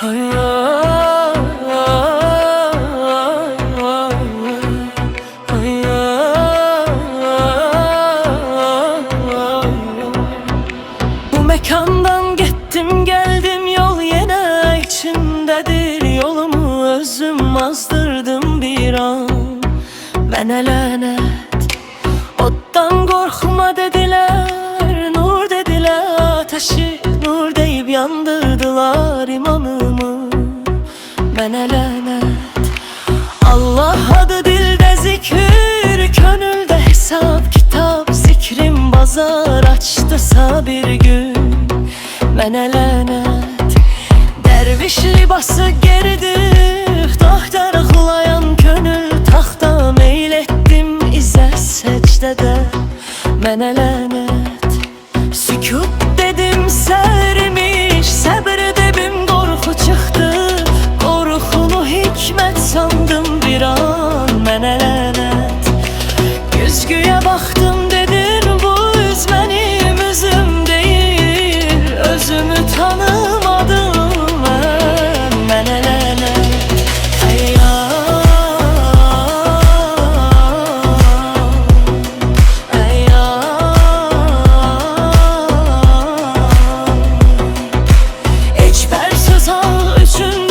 Ay, ay, ay, ay. Bu mekandan gittim geldim, yol yine içimdedir. Yolumu özüm azdırdım bir an. Mənə lənət, oddan qorxma dediler, nur dediler, ateşi nur deyib yandırdılar imanımı. Mənə lənət, Allah adı dildə zikir, könüldə hesab kitap, zikrim bazar açdısa bir gün. Mənə lənət, derviş libası geridir, taxt arıqlayan könül taxta meyl etdim izə səcdədə. Mənə lənət, sükut dedim sərmiş, səbr dedim qorxu çıxdı, qorxunu hikmət sandım bir an. Mənə lənət, güzgüyə baxdım dedin bu üz mənim üzüm deyil, özümü tanımadım mən. Mənə lənət, ay, ay, ay. Heç bər söz al üçün